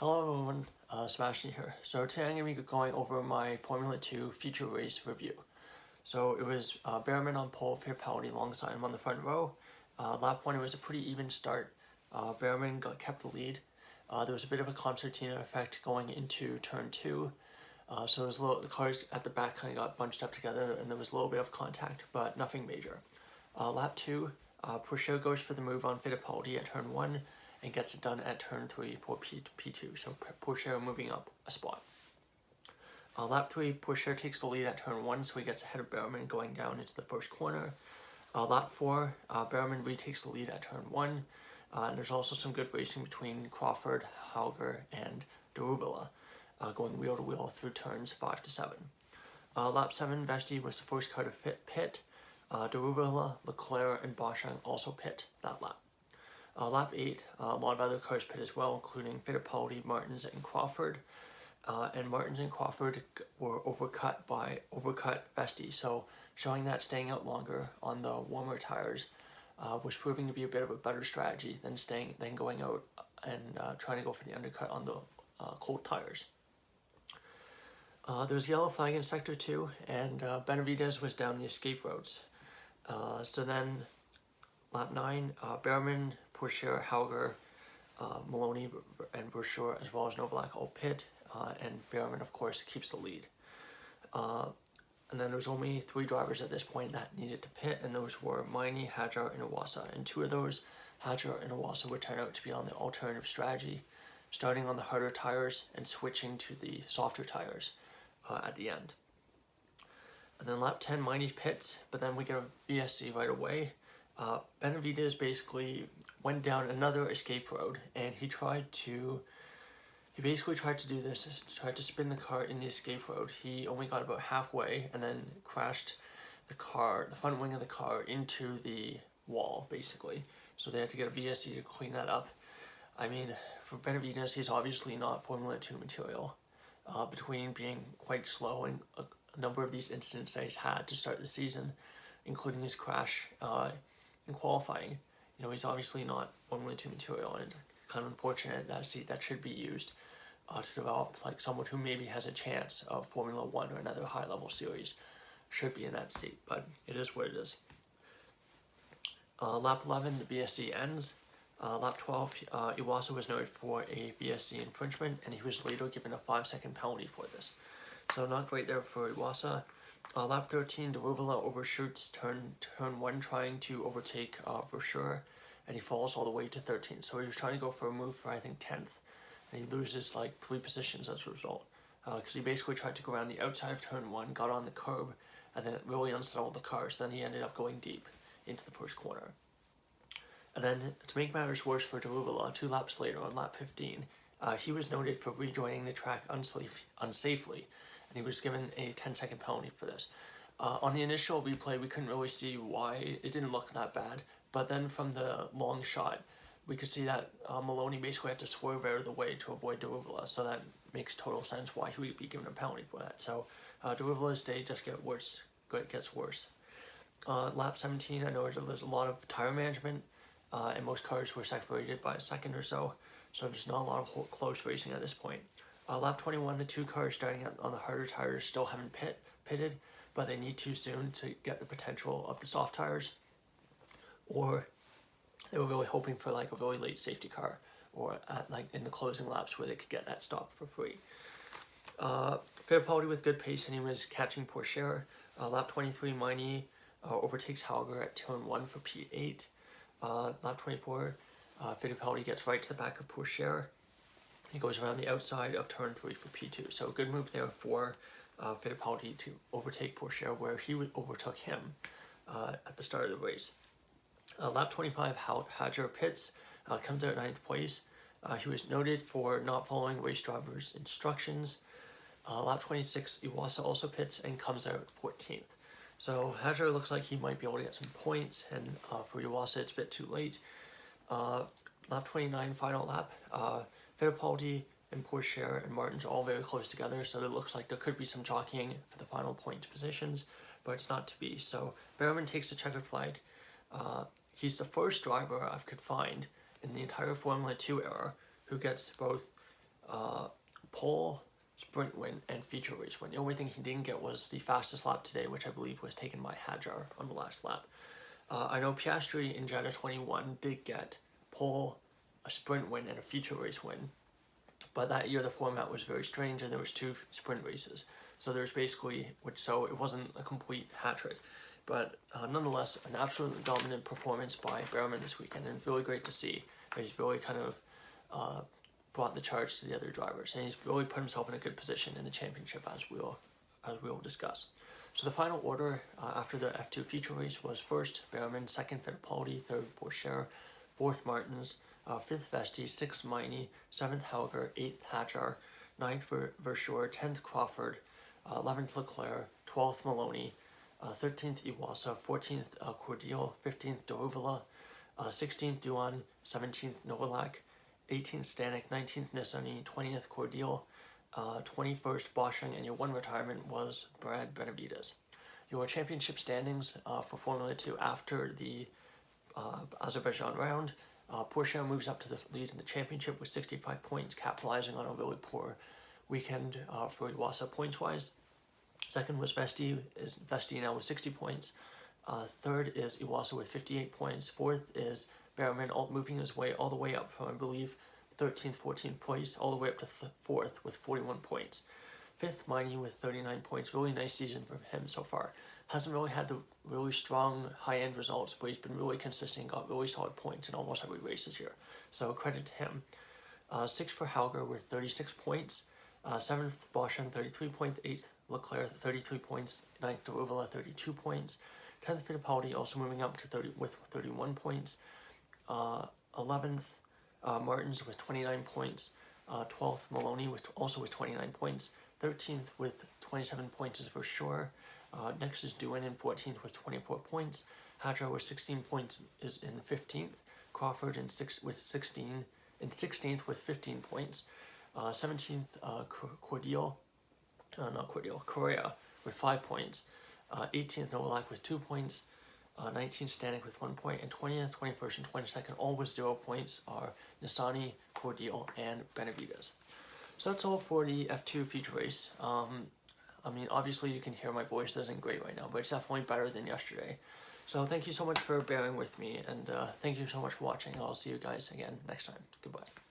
Hello everyone, Sebastian here. So today I'm going to be going over my Formula 2 feature race review. So it was Behrman on pole, Fittipaldi alongside him on the front row. Lap 1 it was a pretty even start. Behrman kept the lead. There was a bit of a concertina effect going into turn 2. So the cars at the back kind of got bunched up together and there was a little bit of contact, but nothing major. Lap 2, Pourchaire goes for the move on Fittipaldi at turn 1 and gets it done at turn 3 for P2, so Pourchaire moving up a spot. Lap 3, Pourchaire takes the lead at turn 1, so he gets ahead of Behrman going down into the first corner. Lap 4, Behrman retakes the lead at turn 1, and there's also some good racing between Crawford, Hauger, and Daruvilla, going wheel to wheel through turns 5 to 7. Lap 7, Vesti was the first car to pit. Daruvilla, Leclerc, and Boschang also pit that lap. Lap 8, a lot of other cars pit as well, including Fittipaldi, Martins, and Crawford. And Martins and Crawford were overcut Vesti, so showing that staying out longer on the warmer tires was proving to be a bit of a better strategy than going out and trying to go for the undercut on the cold tires. There was a yellow flag in Sector 2, and Benavidez was down the escape roads. So then, lap 9, Behrman, Pourchaire, Hauger, Maloney, and Versure, as well as Novalak all pit, and Behrman, of course, keeps the lead. And then there was only 3 drivers at this point that needed to pit, and those were Maini, Hadjar, and Iwasa. And 2 of those, Hadjar and Iwasa, would turn out to be on the alternative strategy, starting on the harder tires and switching to the softer tires at the end. And then lap 10, Maini pits, but then we get a VSC right away. Benavidez basically went down another escape road, and he basically tried to do this, tried to spin the car in the escape road. He only got about halfway and then crashed the front wing of the car into the wall, basically. So they had to get a VSC to clean that up. I mean, for Benavidez, he's obviously not Formula 2 material. Between being quite slow and a number of these incidents that he's had to start the season, including his crash in qualifying, he's obviously not Formula 2 material, and kind of unfortunate that seat that should be used to develop like someone who maybe has a chance of Formula 1 or another high-level series should be in that seat, but it is what it is. Lap 11, the BSC ends. Lap 12, Iwasa was noted for a BSC infringement, and he was later given a 5-second penalty for this. So not great there for Iwasa. Lap 13, Daruvilla overshoots turn 1 trying to overtake Versure, and he falls all the way to 13. So he was trying to go for a move for, I think, 10th, and he loses like 3 positions as a result. Because he basically tried to go around the outside of turn 1, got on the curb, and then it really unsettled the cars. Then he ended up going deep into the first corner. And then, to make matters worse for Daruvilla, 2 laps later on lap 15, he was noted for rejoining the track unsafely, and he was given a 10-second penalty for this. On the initial replay, we couldn't really see why. It didn't look that bad, but then from the long shot, we could see that Maloney basically had to swerve out of the way to avoid Daruvilla, so that makes total sense why he would be given a penalty for that. So Daruvilla's day just gets worse. Lap 17, I know there's a lot of tire management, and most cars were separated by a second or so there's not a lot of close racing at this point. Lap 21, the 2 cars starting on the harder tires still haven't pitted, but they need to soon to get the potential of the soft tires, or they were really hoping for like a really late safety car, or in the closing laps where they could get that stop for free. Fittipaldi with good pace, and he was catching Pourchaire. Lap 23, Maini overtakes Hauger at turn 1 for P8. Lap 24, Fittipaldi gets right to the back of Pourchaire. He goes around the outside of turn 3 for P2. So a good move there for Fittipaldi to overtake Pourchaire where he overtook him at the start of the race. Lap 25, Hadjar pits, comes out 9th place. He was noted for not following race drivers' instructions. Lap 26, Iwasa also pits and comes out 14th. So Hadjar looks like he might be able to get some points, and for Iwasa it's a bit too late. Lap 29, final lap, Fittipaldi and Pourchaire and Martins all very close together, so it looks like there could be some jockeying for the final point positions, but it's not to be. So Behrman takes the checkered flag. He's the first driver I could find in the entire Formula 2 era who gets both pole, sprint win, and feature race win. The only thing he didn't get was the fastest lap today, which I believe was taken by Hajar on the last lap. I know Piastri in Jeddah 21 did get pole, a sprint win, and a feature race win. But that year the format was very strange and there was 2 sprint races. So there's basically, so it wasn't a complete hat trick. But nonetheless, an absolutely dominant performance by Behrman this weekend, and really great to see. He's really kind of brought the charge to the other drivers, and he's really put himself in a good position in the championship, as we will discuss. So the final order after the F2 feature race was first Behrman, second Fittipaldi, third Pourchaire, fourth Martins, fifth Vesti, sixth Miney, seventh Hauger, eighth Hajar, ninth Verschoor, 10th Crawford, 11th Leclerc, 12th Maloney, 13th Iwasa, 14th Cordial, 15th Doruvula, 16th Duan, 17th Novalak, 18th Stanek, 19th Nissany, 20th Cordial, 21st Boschung, and your one retirement was Brad Benavides. Your championship standings for Formula 2 after the Azerbaijan round, Pourchaire moves up to the lead in the championship with 65 points, capitalizing on a really poor weekend for Iwasa points-wise. Second was Vesti now with 60 points. Third is Iwasa with 58 points. Fourth is Behrman, moving his way all the way up from, I believe, 13th, 14th place, all the way up to fourth with 41 points. Fifth, Miney with 39 points. Really nice season for him so far. Hasn't really had the really strong high-end results, but he's been really consistent, got really solid points in almost every race this year. So credit to him. Sixth for Hauger with 36 points. Seventh, Boschung, 33 points. Eighth, Leclerc, 33 points. Ninth, Doruvula, 32 points. 10th, Fittipaldi also moving up to 31 points. 11th, Martins with 29 points. 12th, Maloney also with 29 points. 13th with 27 points is for sure. Next is Duan in 14th with 24 points. Hajar with 16 points is in 15th. Crawford in 16th with 15 points. 17th, Correa with 5 points. 18th, Novalak with 2 points. 19th, Stanek with 1 point. And 20th, 21st, and 22nd, all with 0 points, are Nissany, Cordial, and Benavides. So that's all for the F2 feature race. I mean, obviously you can hear my voice isn't great right now, but it's definitely better than yesterday. So thank you so much for bearing with me, and thank you so much for watching. I'll see you guys again next time. Goodbye.